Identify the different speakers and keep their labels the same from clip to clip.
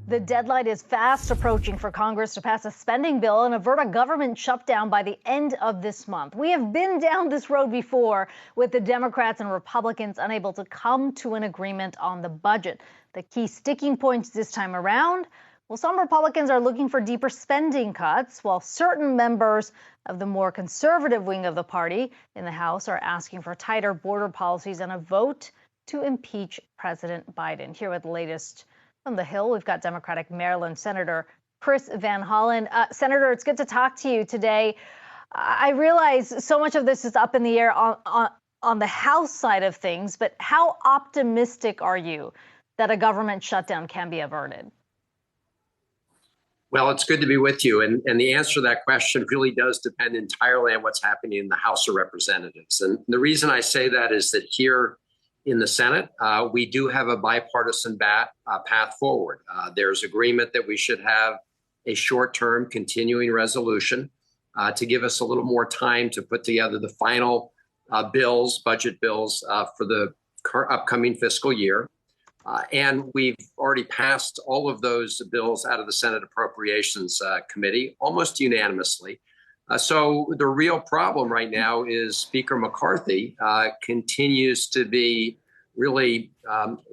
Speaker 1: The deadline is fast approaching for Congress to pass a spending bill and avert a government shutdown by the end of this month. We have been down this road before with the Democrats and Republicans unable to come to an agreement on the budget. The key sticking points this time around, well, some Republicans are looking for deeper spending cuts, while certain members of the more conservative wing of the party in the House are asking for tighter border policies and a vote to impeach President Biden. Here with the latest from the Hill, we've got Democratic Maryland Senator Chris Van Hollen. Senator, it's good to talk to you today. I realize so much of this is up in the air on the House side of things, but how optimistic are you that a government shutdown can be averted?
Speaker 2: Well, it's good to be with you. And the answer to that question really does depend entirely on what's happening in the House of Representatives. And the reason I say that is that here in the Senate, we do have a bipartisan path forward. There's agreement that we should have a short-term continuing resolution to give us a little more time to put together the final budget bills for the upcoming fiscal year. And we've already passed all of those bills out of the Senate Appropriations Committee almost unanimously. So the real problem right now is Speaker McCarthy continues to be really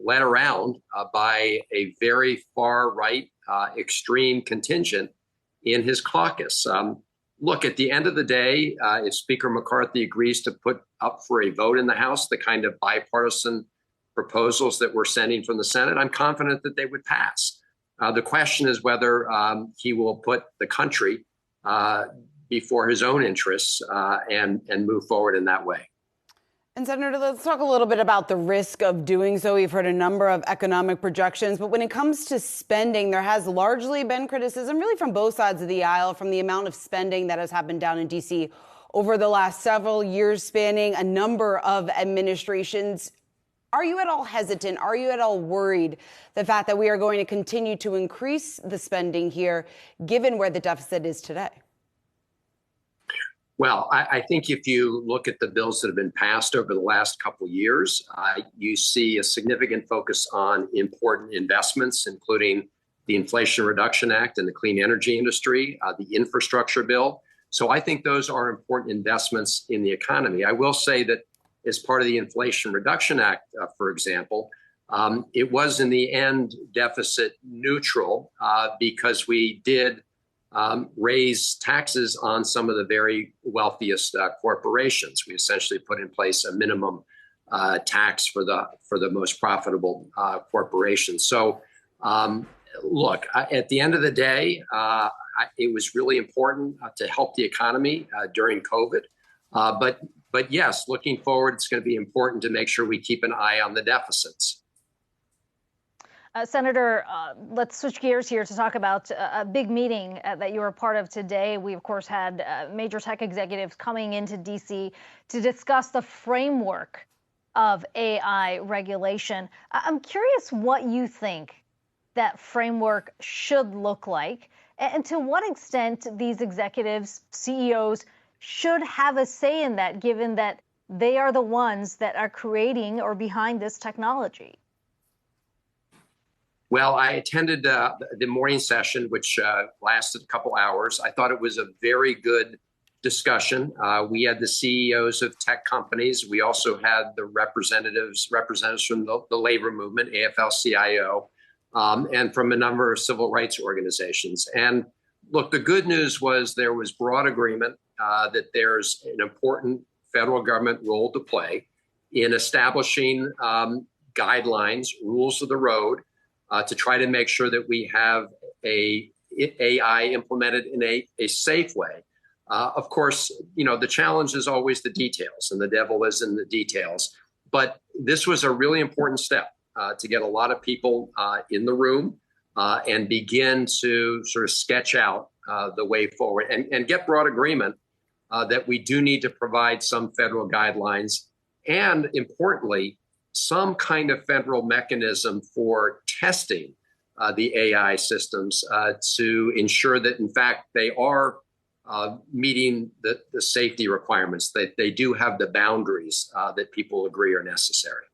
Speaker 2: led around by a very far right extreme contingent in his caucus. Look, at the end of the day, if Speaker McCarthy agrees to put up for a vote in the House the kind of bipartisan proposals that we're sending from the Senate, I'm confident that they would pass. The question is whether he will put the country before his own interests and move forward in that way.
Speaker 3: And Senator, let's talk a little bit about the risk of doing so. We've heard a number of economic projections, but when it comes to spending, there has largely been criticism really from both sides of the aisle from the amount of spending that has happened down in D.C. over the last several years, spanning a number of administrations. Are you at all hesitant? Are you at all worried the fact that we are going to continue to increase the spending here, given where the deficit is today?
Speaker 2: Well, I think if you look at the bills that have been passed over the last couple of years, you see a significant focus on important investments, including the Inflation Reduction Act and the clean energy industry, the infrastructure bill. So I think those are important investments in the economy. I will say that as part of the Inflation Reduction Act, for example, it was in the end deficit neutral because we did raise taxes on some of the very wealthiest corporations. We essentially put in place a minimum tax for the most profitable corporations. So, look, at the end of the day, it was really important to help the economy during COVID. But yes, looking forward, it's going to be important to make sure we keep an eye on the deficits.
Speaker 1: Senator, let's switch gears here to talk about a big meeting that you were a part of today. We, of course, had major tech executives coming into D.C. to discuss the framework of AI regulation. I'm curious what you think that framework should look like and to what extent these executives, CEOs, should have a say in that, given that they are the ones that are creating or behind this technology.
Speaker 2: Well, I attended the morning session, which lasted a couple hours. I thought it was a very good discussion. We had the CEOs of tech companies. We also had the representatives from the labor movement, AFL-CIO, and from a number of civil rights organizations. And look, the good news was there was broad agreement that there's an important federal government role to play in establishing guidelines, rules of the road, to try to make sure that we have AI implemented in a safe way. Of course, the challenge is always the details, and the devil is in the details. But this was a really important step to get a lot of people in the room and begin to sort of sketch out the way forward and get broad agreement that we do need to provide some federal guidelines and, importantly, some kind of federal mechanism for testing the AI systems to ensure that, in fact, they are meeting the safety requirements, that they do have the boundaries that people agree are necessary.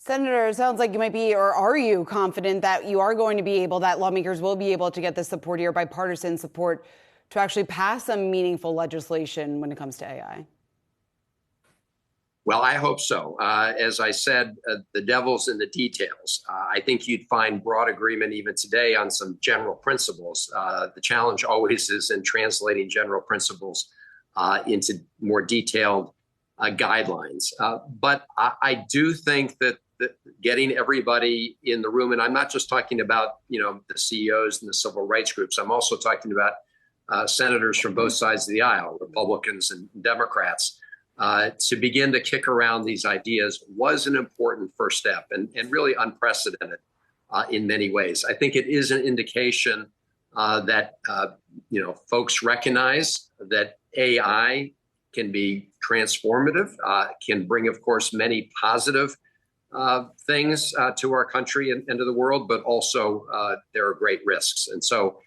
Speaker 3: Senator, it sounds like you might be, or are you confident that you are going to be able, that lawmakers will be able to get the support here, bipartisan support, to actually pass some meaningful legislation when it comes to AI?
Speaker 2: Well, I hope so. As I said, the devil's in the details. I think you'd find broad agreement even today on some general principles. The challenge always is in translating general principles into more detailed guidelines. But I do think that getting everybody in the room, and I'm not just talking about, the CEOs and the civil rights groups. I'm also talking about senators from both sides of the aisle, Republicans and Democrats, to begin to kick around these ideas was an important first step and really unprecedented in many ways. I think it is an indication that, folks recognize that AI can be transformative, can bring, of course, many positive things to our country and to the world, but also there are great risks. And so,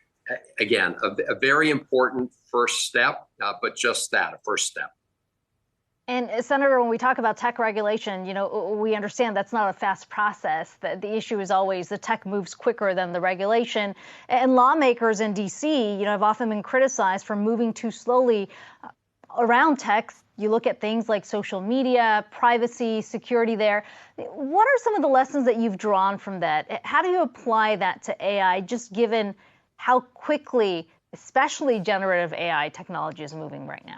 Speaker 2: again, a very important first step, but just that, a first step.
Speaker 1: And Senator, when we talk about tech regulation, we understand that's not a fast process. The issue is always the tech moves quicker than the regulation. And lawmakers in D.C., have often been criticized for moving too slowly around tech. You look at things like social media, privacy, security there. What are some of the lessons that you've drawn from that? How do you apply that to AI, just given how quickly, especially generative AI technology is moving right now?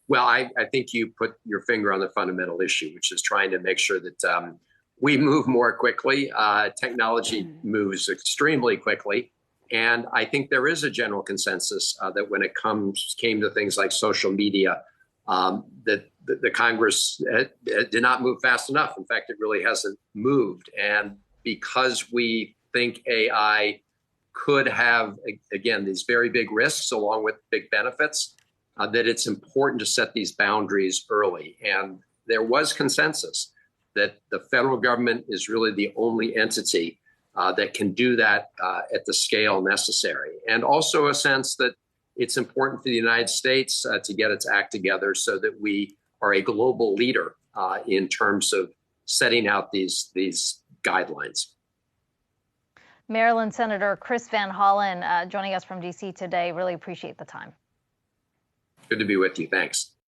Speaker 2: Well, I think you put your finger on the fundamental issue, which is trying to make sure that we move more quickly. Technology moves extremely quickly. And I think there is a general consensus that when it came to things like social media, that the Congress did not move fast enough. In fact, it really hasn't moved. And because we think AI could have, again, these very big risks along with big benefits, that it's important to set these boundaries early. And there was consensus that the federal government is really the only entity that can do that at the scale necessary. And also a sense that it's important for the United States to get its act together so that we are a global leader in terms of setting out these guidelines.
Speaker 1: Maryland Senator Chris Van Hollen joining us from D.C. today. Really appreciate the time.
Speaker 2: Good to be with you. Thanks.